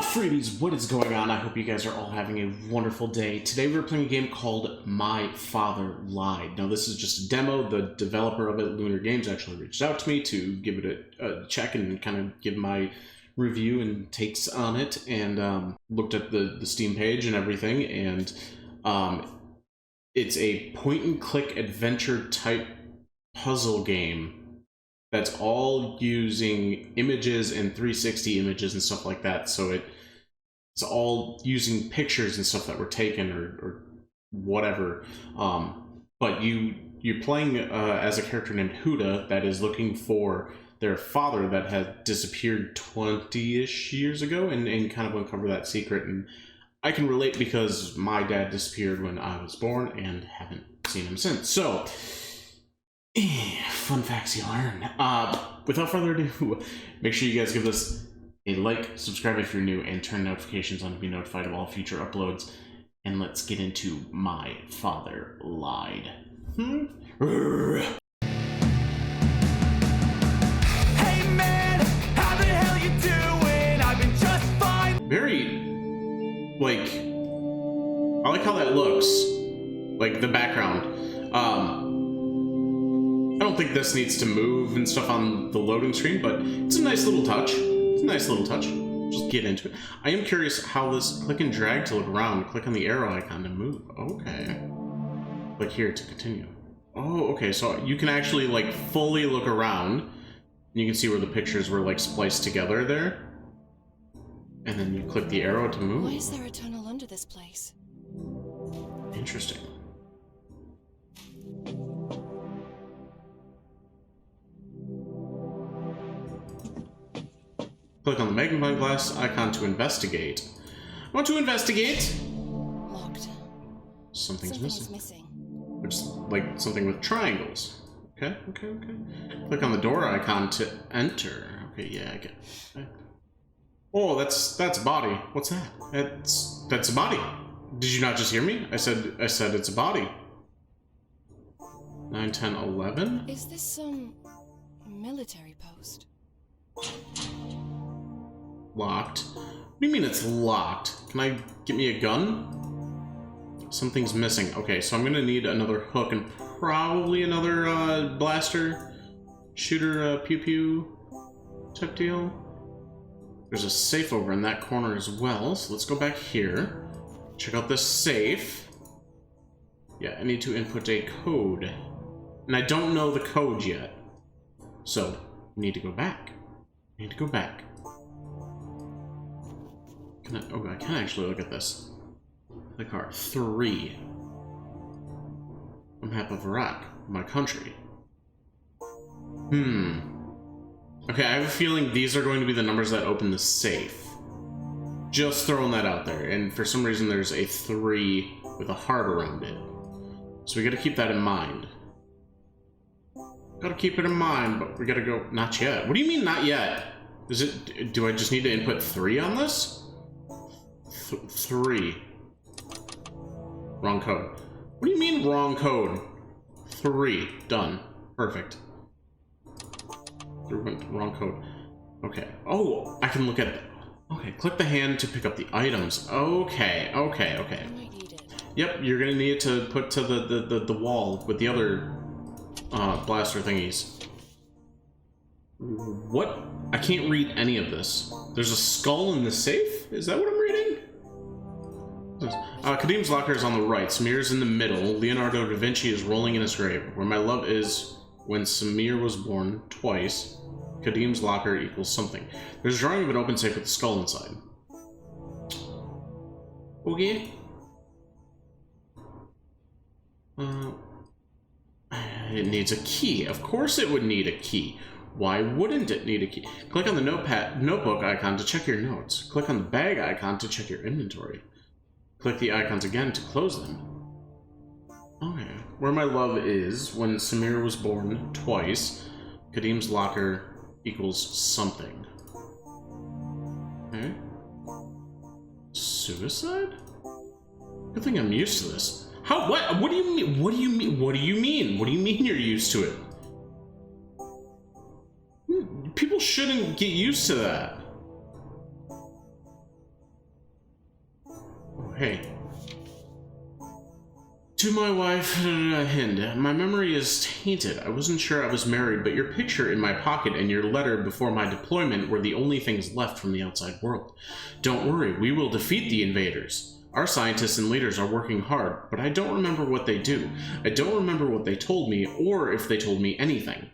Freebies, what is going on? I hope you guys are all having a wonderful day. Today we're playing a game called My Father Lied. Now this is just a demo. The developer of it, Lunar Games, actually reached out to me to give it a check and kind of give my review and takes on it, and looked at the Steam page and everything, and it's a point-and-click adventure type puzzle game that's all using images and 360 images and stuff like that. So it's all using pictures and stuff that were taken or whatever. But you're playing as a character named Huda that is looking for their father that had disappeared 20-ish years ago, and kind of uncover that secret. And I can relate because my dad disappeared when I was born and haven't seen him since. So fun facts you learn. Without further ado, make sure you guys give this a like, subscribe if you're new, and turn notifications on to be notified of all future uploads. And let's get into My Father Lied. Hey man, how the hell you doing? I've been just fine. Very, like, I like how that looks. Like, the background. I don't think this needs to move and stuff on the loading screen, but it's a nice little touch. It's a nice little touch. Just get into it. I am curious how this click and drag to look around. Click on the arrow icon to move. Okay. Click here to continue. Oh, okay. So you can actually, like, fully look around. And you can see where the pictures were, like, spliced together there. And then you click the arrow to move. Why is there a tunnel under this place? Interesting. Click on the magnifying glass icon to investigate. I want to investigate. Locked. Something's Something's missing. Which is like something with triangles. Okay. Click on the door icon to enter. Okay, yeah, I get it. Oh, that's a body. What's that? That's a body. Did you not just hear me? I said it's a body. 9, 10, 11? Is this some military post? Locked. What do you mean it's locked? Can I get me a gun? Something's missing. Okay, so I'm gonna need another hook and probably another blaster shooter pew pew type deal. There's a safe over in that corner as well, so let's go back here. Check out this safe. Yeah, I need to input a code. And I don't know the code yet. So, I need to go back. I can actually look at this. The car. 3. A map of Iraq, my country. Okay, I have a feeling these are going to be the numbers that open the safe. Just throwing that out there. And for some reason there's a 3 with a heart around it. So we gotta keep that in mind. Gotta keep it in mind, but we gotta go... Not yet. What do you mean, not yet? Is it... Do I just need to input 3 on this? 3. Wrong code. What do you mean, wrong code? 3. Done. Perfect. Wrong code. Okay. Oh, I can look at it. Okay, click the hand to pick up the items. Okay. I might need it. Yep, you're gonna need it to put to the wall with the other blaster thingies. What? I can't read any of this. There's a skull in the safe? Is that what I'm reading? Kadim's locker is on the right. Samir's in the middle. Leonardo da Vinci is rolling in his grave. Where my love is when Samir was born twice. Kadim's locker equals something. There's a drawing of an open safe with a skull inside. Okay. It needs a key. Of course it would need a key. Why wouldn't it need a key? Click on the notebook icon to check your notes. Click on the bag icon to check your inventory. Click the icons again to close them. Okay. Where my love is when Samir was born twice. Kadim's locker equals something. Okay. Suicide? Good thing I'm used to this. How? What? What do you mean? What do you mean? What do you mean? What do you mean you're used to it? People shouldn't get used to that. Okay. To my wife, Hind, my memory is tainted. I wasn't sure I was married, but your picture in my pocket and your letter before my deployment were the only things left from the outside world. Don't worry, we will defeat the invaders. Our scientists and leaders are working hard, but I don't remember what they do. I don't remember what they told me, or if they told me anything.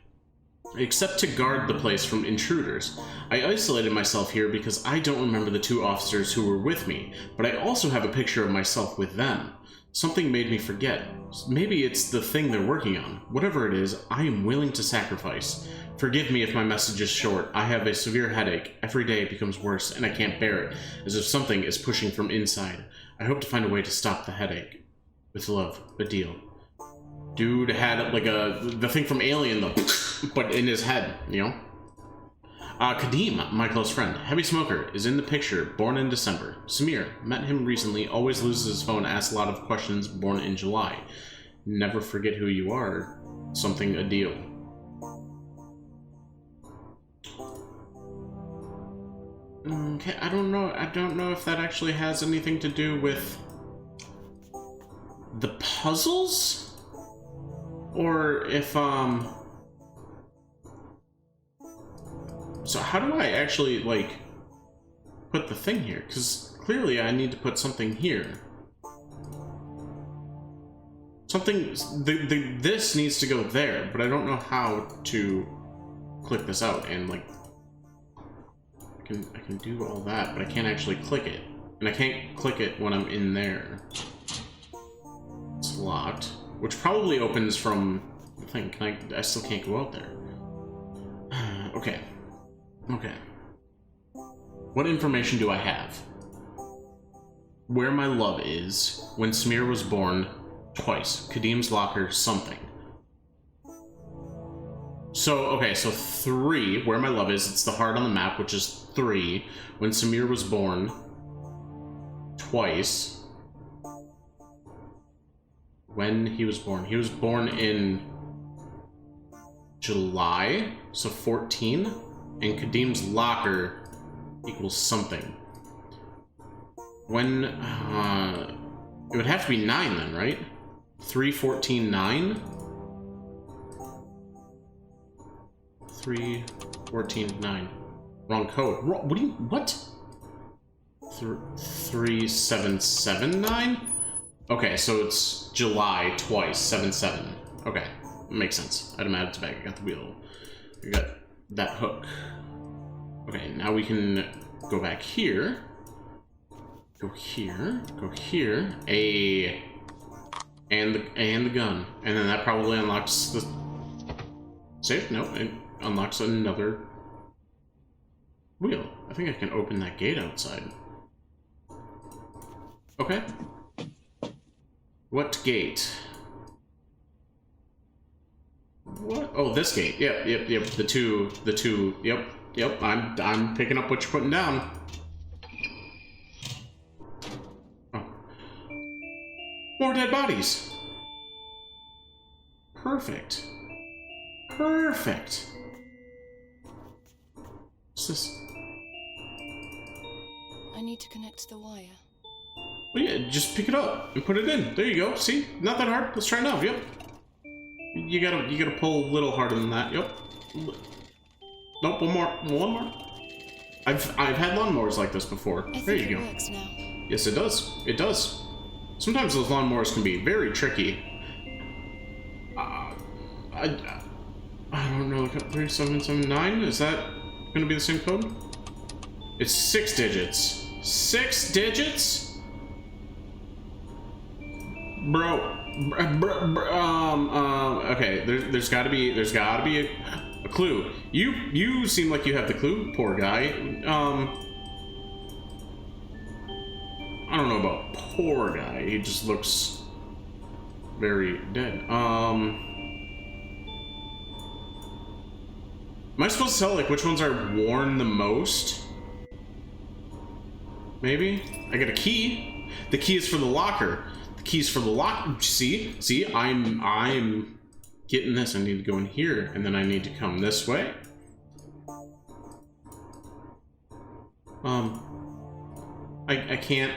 Except to guard the place from intruders. I isolated myself here because I don't remember the two officers who were with me, but I also have a picture of myself with them. Something made me forget. Maybe it's the thing they're working on. Whatever it is, I am willing to sacrifice. Forgive me if my message is short. I have a severe headache. Every day it becomes worse, and I can't bear it, as if something is pushing from inside. I hope to find a way to stop the headache. With love, Adil. Dude had like the thing from Alien though, but in his head, you know? Kadim, my close friend, heavy smoker, is in the picture, born in December. Samir, met him recently, always loses his phone, asks a lot of questions, born in July. Never forget who you are. Something Adil. Okay, I don't know if that actually has anything to do with the puzzles? Or if, so how do I actually, like, put the thing here? Because clearly I need to put something here. Something, this needs to go there, but I don't know how to click this out. And, like, I can do all that, but I can't actually click it. And I can't click it when I'm in there. It's locked. Which probably opens from the thing. I still can't go out there. Okay. Okay. What information do I have? Where my love is, when Samir was born, twice. Kadim's locker, something. So, okay, so 3, where my love is, it's the heart on the map, which is 3. When Samir was born, twice. When he was born in July, so 14, and Kadim's locker equals something. When, it would have to be 9 then, right? 3, 14, 9? 3, 14, 9. Wrong code. What? 3, 7, 7, 9? Okay, so it's July twice, 7-7. Okay, makes sense. Item added to bag. I got the wheel. I got that hook. Okay, now we can go back here. Go here. Go here. And the gun. And then that probably unlocks the safe? No, it unlocks another wheel. I think I can open that gate outside. Okay. What gate? What? Oh, this gate. Yep. The two. Yep. I'm picking up what you're putting down. Oh. More dead bodies. Perfect. Perfect. What's this? I need to connect the wire. Well, yeah, just pick it up and put it in. There you go. See? Not that hard. Let's try it now. Yep. You gotta pull a little harder than that. Yep. Nope, one more. I've had lawnmowers like this before. There you go. It works now. Yes, it does. It does. Sometimes those lawnmowers can be very tricky. I don't know. 3779? Is that gonna be the same code? It's 6 digits. 6 digits? Bro, okay, there's gotta be a clue. You seem like you have the clue, poor guy. I don't know about poor guy, he just looks very dead. Am I supposed to tell, like, which ones are worn the most? Maybe? I got a key. The key is for the locker. Keys for the lock. See, I'm getting this. I need to go in here, and then I need to come this way. I can't.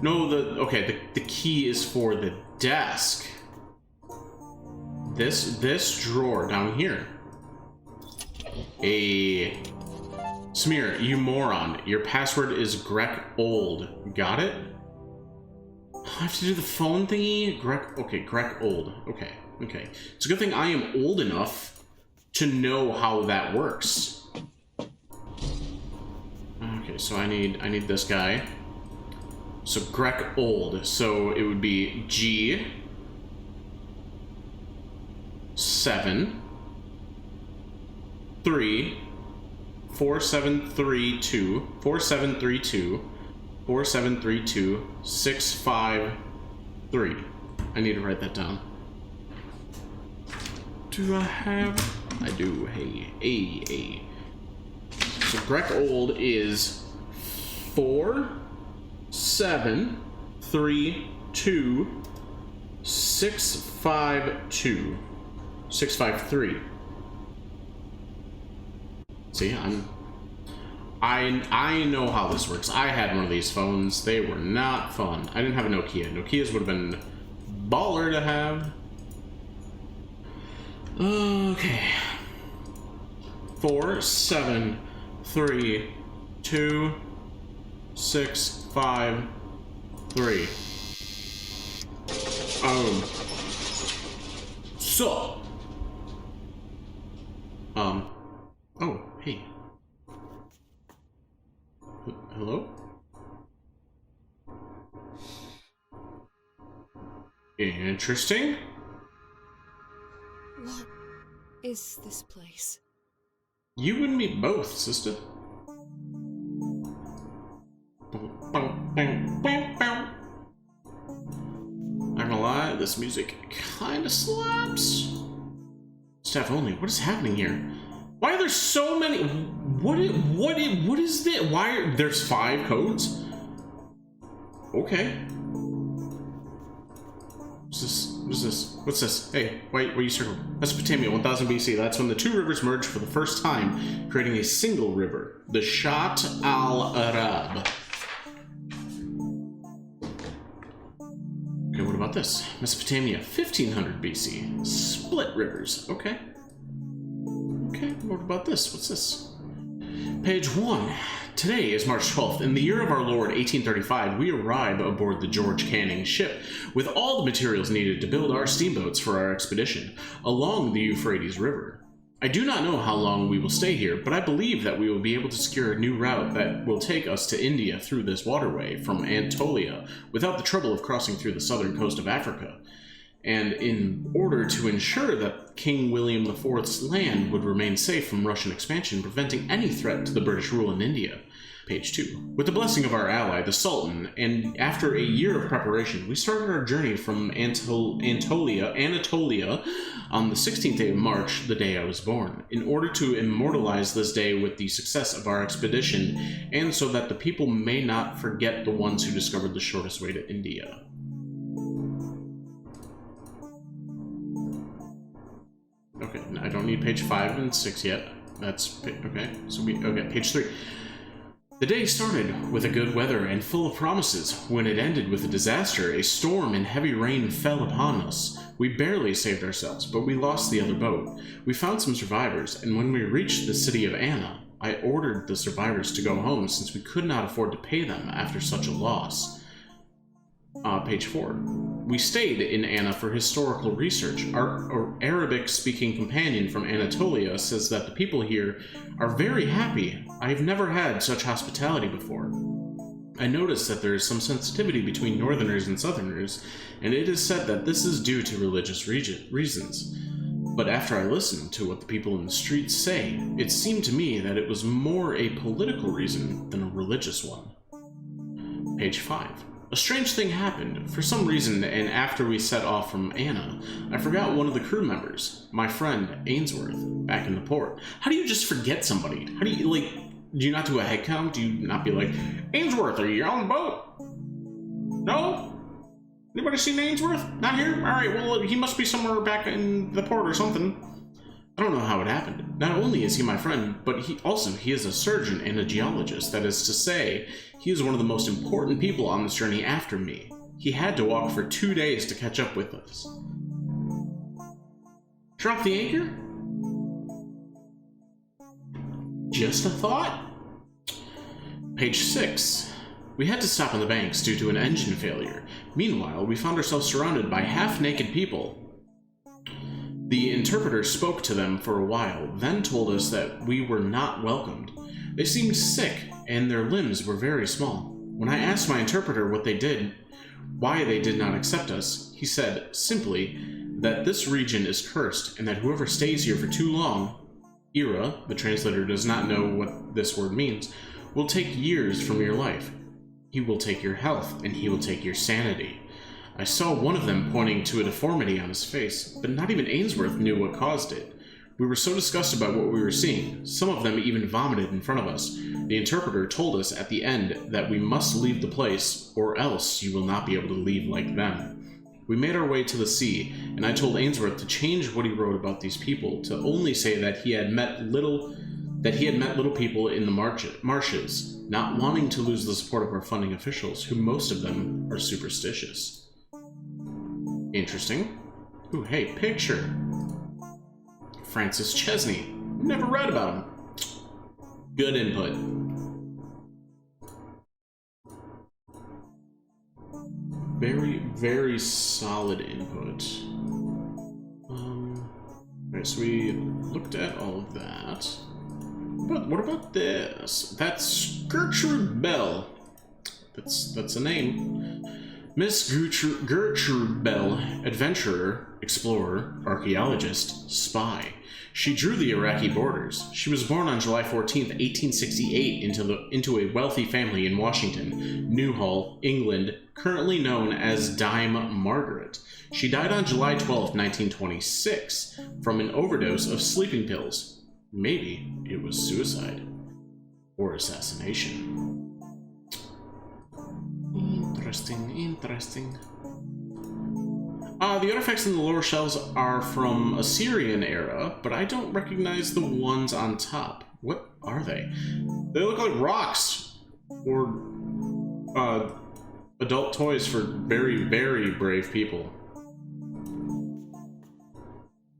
No, the key is for the desk. This drawer down here. Smear, you moron. Your password is Greg Old. Got it? I have to do the phone thingy? Greg Old. Okay. It's a good thing I am old enough to know how that works. Okay, so I need this guy. So Greg Old. So it would be G 7 3 4732 653. I need to write that down. Do I have? I do. Hey. So Greg Old is 4732 653. See, I know how this works. I had one of these phones. They were not fun. I didn't have a Nokia. Nokias would have been baller to have. Okay. 4732 653. So. Oh, hey. Hello? Interesting. What is this place? You and me both, sister. Not gonna lie, this music kinda slaps. Staff only, what is happening here? Why are there so many? What is this? There's 5 codes? Okay. What's this? Hey, wait, what are you circling? Mesopotamia, 1000 BC. That's when the 2 rivers merged for the first time, creating a single river, the Shat al-Arab. Okay, what about this? Mesopotamia, 1500 BC. Split rivers. Okay. What about this? What's this? Page 1. Today is March 12th. In the year of our Lord, 1835, we arrive aboard the George Canning ship with all the materials needed to build our steamboats for our expedition along the Euphrates River. I do not know how long we will stay here, but I believe that we will be able to secure a new route that will take us to India through this waterway from Anatolia without the trouble of crossing through the southern coast of Africa. And in order to ensure that King William IV's land would remain safe from Russian expansion, preventing any threat to the British rule in India. Page 2. With the blessing of our ally, the Sultan, and after a year of preparation, we started our journey from Anatolia on the 16th day of March, the day I was born, in order to immortalize this day with the success of our expedition, and so that the people may not forget the ones who discovered the shortest way to India. Okay, I don't need page 5 and 6 yet. That's okay. So page 3. The day started with a good weather and full of promises. When it ended with a disaster, a storm and heavy rain fell upon us. We barely saved ourselves, but we lost the other boat. We found some survivors, and when we reached the city of Anna, I ordered the survivors to go home since we could not afford to pay them after such a loss. Page 4. We stayed in Anna for historical research. Our Arabic-speaking companion from Anatolia says that the people here are very happy. I have never had such hospitality before. I noticed that there is some sensitivity between northerners and southerners, and it is said that this is due to religious reasons. But after I listened to what the people in the streets say, it seemed to me that it was more a political reason than a religious one. Page 5. A strange thing happened. For some reason, and after we set off from Anna, I forgot one of the crew members, my friend Ainsworth, back in the port. How do you just forget somebody? How do you, do you not do a head count? Do you not be like, Ainsworth, are you on the boat? No? Anybody seen Ainsworth? Not here? Alright, well, he must be somewhere back in the port or something. I don't know how it happened. Not only is he my friend, but he is a surgeon and a geologist. That is to say, he is one of the most important people on this journey after me. He had to walk for 2 days to catch up with us. Drop the anchor? Just a thought? Page 6. We had to stop on the banks due to an engine failure. Meanwhile, we found ourselves surrounded by half-naked people. The interpreter spoke to them for a while, then told us that we were not welcomed. They seemed sick, and their limbs were very small. When I asked my interpreter why they did not accept us, he said, simply, that this region is cursed, and that whoever stays here for too long, Ira, the translator does not know what this word means, will take years from your life. He will take your health, and he will take your sanity. I saw one of them pointing to a deformity on his face, but not even Ainsworth knew what caused it. We were so disgusted by what we were seeing, some of them even vomited in front of us. The interpreter told us at the end that we must leave the place, or else you will not be able to leave like them. We made our way to the sea, and I told Ainsworth to change what he wrote about these people, to only say that he had met little people in the marshes, not wanting to lose the support of our funding officials, who most of them are superstitious. Interesting. Ooh, hey, picture. Francis Chesney. Never read about him. Good input. Very, very solid input. Alright, so we looked at all of that. But what about this? That's Gertrude Bell. That's a name. Miss Gertrude Bell, adventurer, explorer, archaeologist, spy. She drew the Iraqi borders. She was born on July 14th, 1868 into a wealthy family in Washington, Newhall, England, currently known as Dime Margaret. She died on July 12th, 1926, from an overdose of sleeping pills. Maybe it was suicide. Or assassination. Interesting. The artifacts in the lower shelves are from Assyrian era, but I don't recognize the ones on top. What are they? They look like rocks or adult toys for very, very brave people.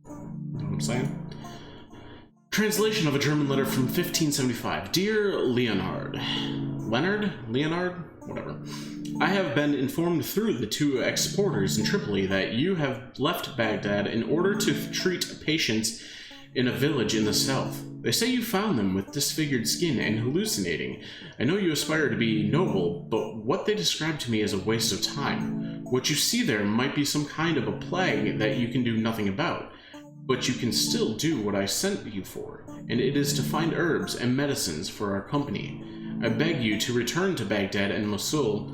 Know what I'm saying? Translation of a German letter from 1575. Dear Leonard, whatever. I have been informed through the 2 exporters in Tripoli that you have left Baghdad in order to treat patients in a village in the south. They say you found them with disfigured skin and hallucinating. I know you aspire to be noble, but what they describe to me is a waste of time. What you see there might be some kind of a plague that you can do nothing about. But you can still do what I sent you for, and it is to find herbs and medicines for our company. I beg you to return to Baghdad and Mosul,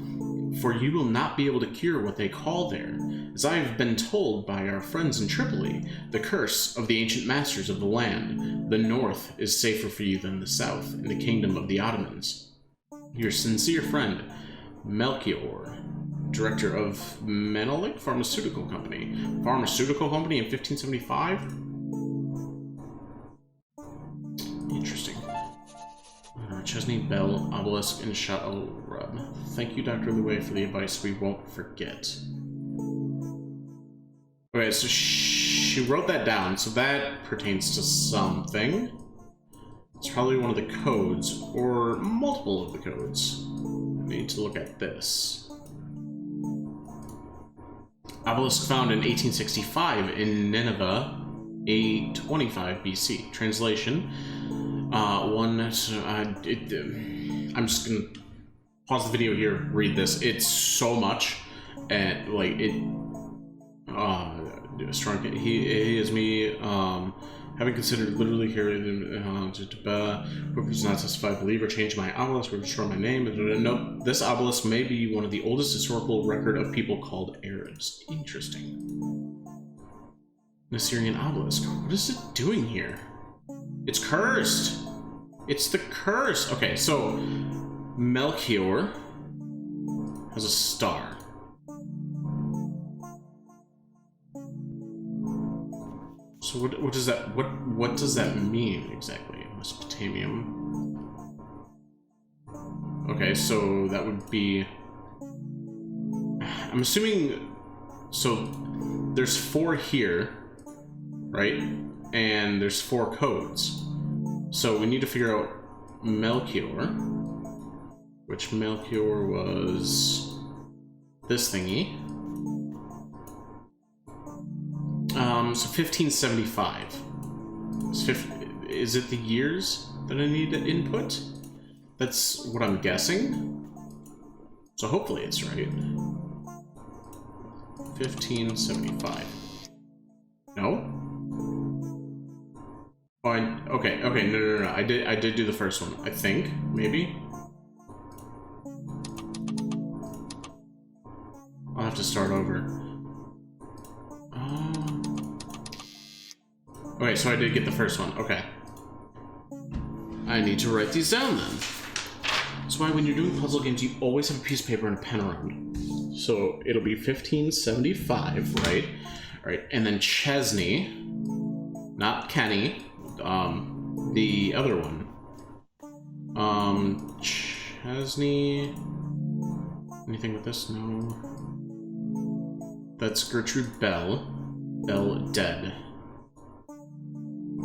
for you will not be able to cure what they call there. As I have been told by our friends in Tripoli, the curse of the ancient masters of the land, the north is safer for you than the south, in the kingdom of the Ottomans. Your sincere friend, Melchior, director of Menelik Pharmaceutical Company. Pharmaceutical Company in 1575? Interesting. Chesney, Bell, Obelisk, and Shah al-Rub. Thank you, Dr. Louet, for the advice we won't forget. Okay, so she wrote that down, so that pertains to something. It's probably one of the codes, or multiple of the codes. I need to look at this. Obelisk found in 1865 in Nineveh, 825 BC. Translation. I'm just gonna pause the video here, read this. It's so much, and like it. Strong. He is me. Having considered literally carried whoever does not testify, believe, or change my obelisk, or destroy my name. Nope. This obelisk may be one of the oldest historical record of people called Arabs. Interesting. An Assyrian obelisk. What is it doing here? It's cursed. It's the curse. Okay, so Melchior has a star. So what does that what does that mean exactly? Mesopotamium. Okay, so that would be, I'm assuming, so there's 4 here, right? And there's 4 codes. So we need to figure out Melchior, which Melchior was this thingy. So 1575. Is it the years that I need to input? That's what I'm guessing. So hopefully it's right. 1575. No? Oh, okay, no. I did do the first one, I think, maybe. I'll have to start over. Okay, so I did get the first one. Okay. I need to write these down then. That's why when you're doing puzzle games, you always have a piece of paper and a pen around. So it'll be 1575, right? All right, and then Chesney, not Kenny, the other one. Chesney. Anything with this? No. That's Gertrude Bell. Bell dead.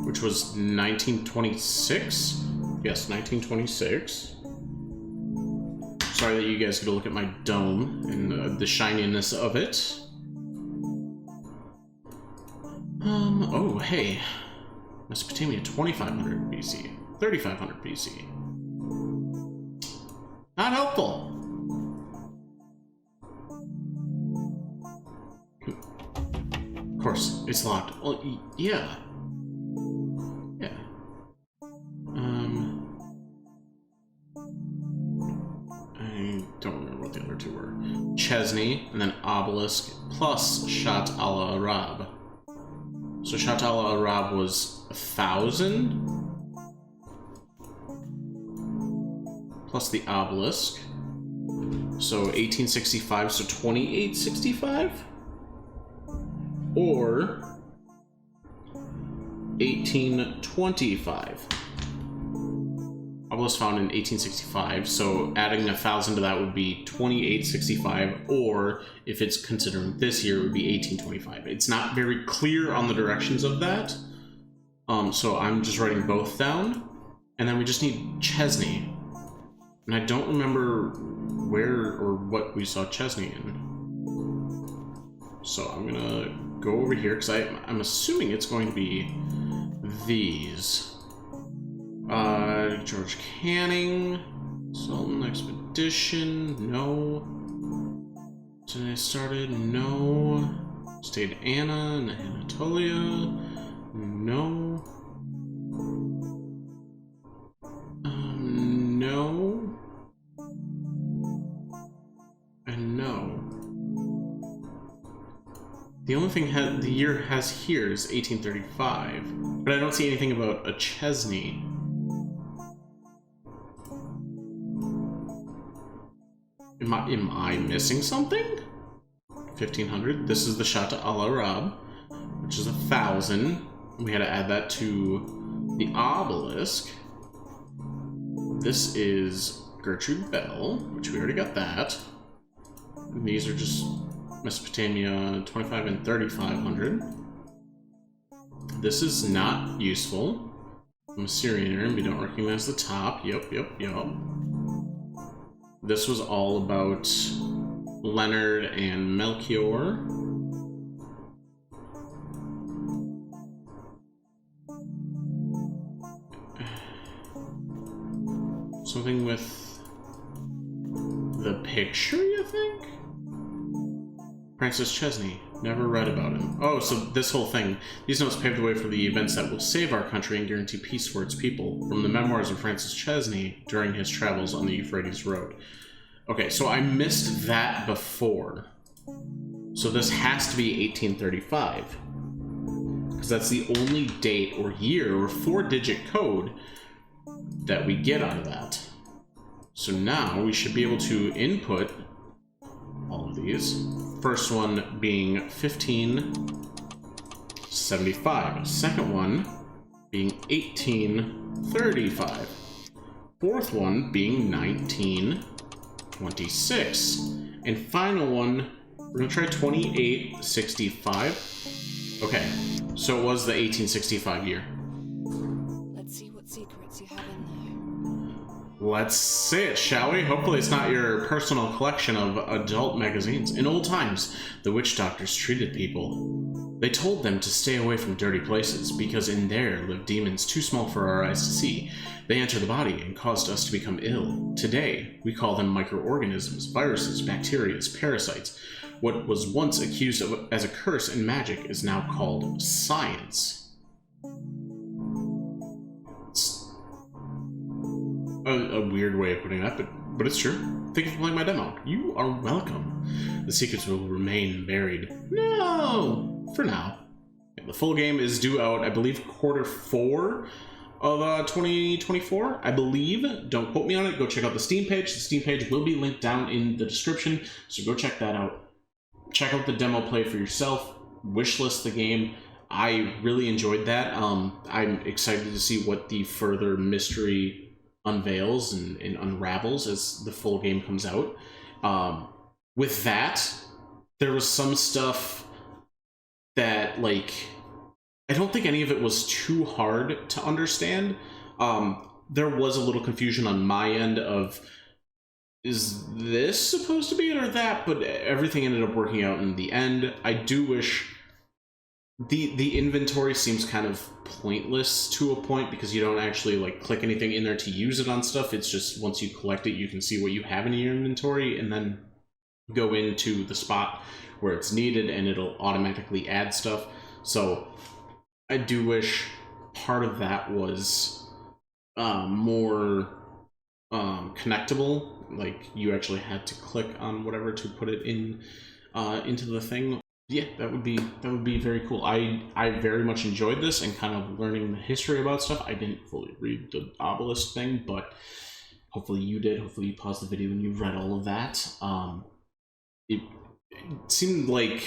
Which was 1926? Yes, 1926. Sorry that you guys get to look at my dome and the shininess of it. Oh, hey. Mesopotamia, 2500 BC. 3500 BC. Not helpful. Of course, it's locked. Well, yeah. I don't remember what the other 2 were. Chesney, and then Obelisk, plus Shat al-Arab. So Shat al-Arab was 1,000, plus the Obelisk. So 1865, so 2865? Or 1825. Obelisk found in 1865, so adding 1,000 to that would be 2865, or if it's considering this year, it would be 1825. It's not very clear on the directions of that, so I'm just writing both down, and then we just need Chesney, and I don't remember where or what we saw Chesney in. So I'm gonna go over here, because I'm assuming it's going to be these. George Canning, Sultan Expedition, no. Today started, no. Stayed Anna and Anatolia, no. No. And no. The only thing the year has here is 1835, but I don't see anything about a Chesney. Am I missing something? 1500. This is the Shat al-Arab, which is 1,000. We had to add that to the Obelisk. This is Gertrude Bell, which we already got that. And these are just Mesopotamia 25 and 3500. This is not useful. I'm Assyrian, and we don't recognize the top. Yep. This was all about Leonard and Melchior. Something with the picture, you think? Francis Chesney. Never read about him. Oh, so this whole thing. These notes paved the way for the events that will save our country and guarantee peace for its people. From the memoirs of Francis Chesney during his travels on the Euphrates Road. Okay, so I missed that before. So this has to be 1835. Because that's the only date or year or 4-digit code that we get out of that. So now we should be able to input all of these. First one being 1575. 75. Second one being 1835. Fourth one being 1926. And final one, we're gonna try 2865. Okay, so it was the 1865 year. Let's see what secrets you have in Let's say it, shall we? Hopefully it's not your personal collection of adult magazines. In old times, the witch doctors treated people. They told them to stay away from dirty places, because in there lived demons too small for our eyes to see. They enter the body and caused us to become ill. Today, we call them microorganisms, viruses, bacteria, parasites. What was once accused of as a curse and magic is now called science. A weird way of putting that, but it's true. Thank you for playing my demo. You are welcome. The secrets will remain buried. No! For now. The full game is due out, I believe, Q4 of 2024, I believe. Don't quote me on it. Go check out the Steam page. The Steam page will be linked down in the description, so go check that out. Check out the demo, play for yourself, wishlist the game. I really enjoyed that. I'm excited to see what the further mystery unveils and unravels as the full game comes out. With that, there was some stuff that, like, I don't think any of it was too hard to understand. There was a little confusion on my end of, is this supposed to be it or that? But everything ended up working out in the end. I do wish the inventory seems kind of pointless to a point, because you don't actually like click anything in there to use it on stuff. It's just once you collect it, you can see what you have in your inventory and then go into the spot where it's needed and it'll automatically add stuff. So I do wish part of that was more connectable, like you actually had to click on whatever to put it in into the thing. Yeah, that would be very cool. I very much enjoyed this and kind of learning the history about stuff. I didn't fully read the obelisk thing, but hopefully you did. Hopefully you paused the video and you read all of that. It seemed like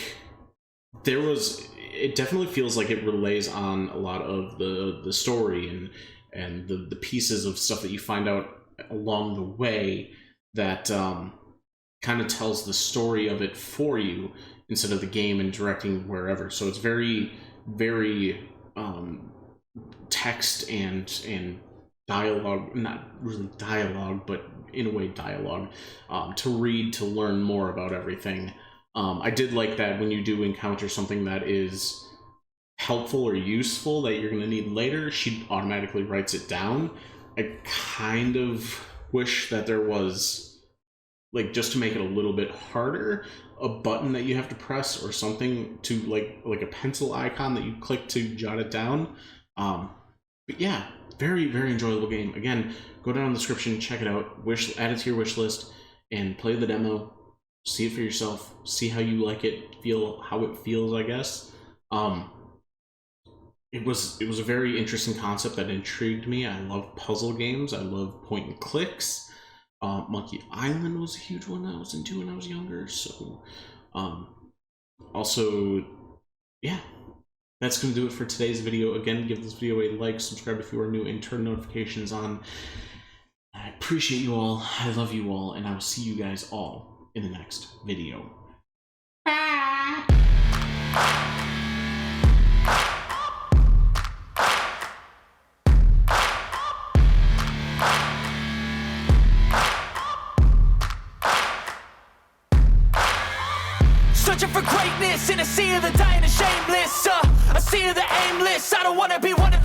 there was, it definitely feels like it relays on a lot of the story and the pieces of stuff that you find out along the way that kind of tells the story of it for you, instead of the game and directing wherever. So it's very, very text and dialogue, not really dialogue, but in a way dialogue, to read, to learn more about everything. I did like that when you do encounter something that is helpful or useful that you're going to need later, she automatically writes it down. I kind of wish that there was, like, just to make it a little bit harder, a button that you have to press or something to like a pencil icon that you click to jot it down. But yeah, very, very enjoyable game. Again, go down in the description, check it out, add it to your wish list, and play the demo. See it for yourself. See how you like it. Feel how it feels, I guess. It was a very interesting concept that intrigued me. I love puzzle games. I love point and clicks. Monkey Island was a huge one that I was into when I was younger. So, also, yeah, that's going to do it for today's video. Again, give this video a like, subscribe if you are new, and turn notifications on. I appreciate you all. I love you all, and I will see you guys all in the next video. Bye! Searching for greatness in a sea of the dying and shameless, a sea of the aimless. I don't wanna be one of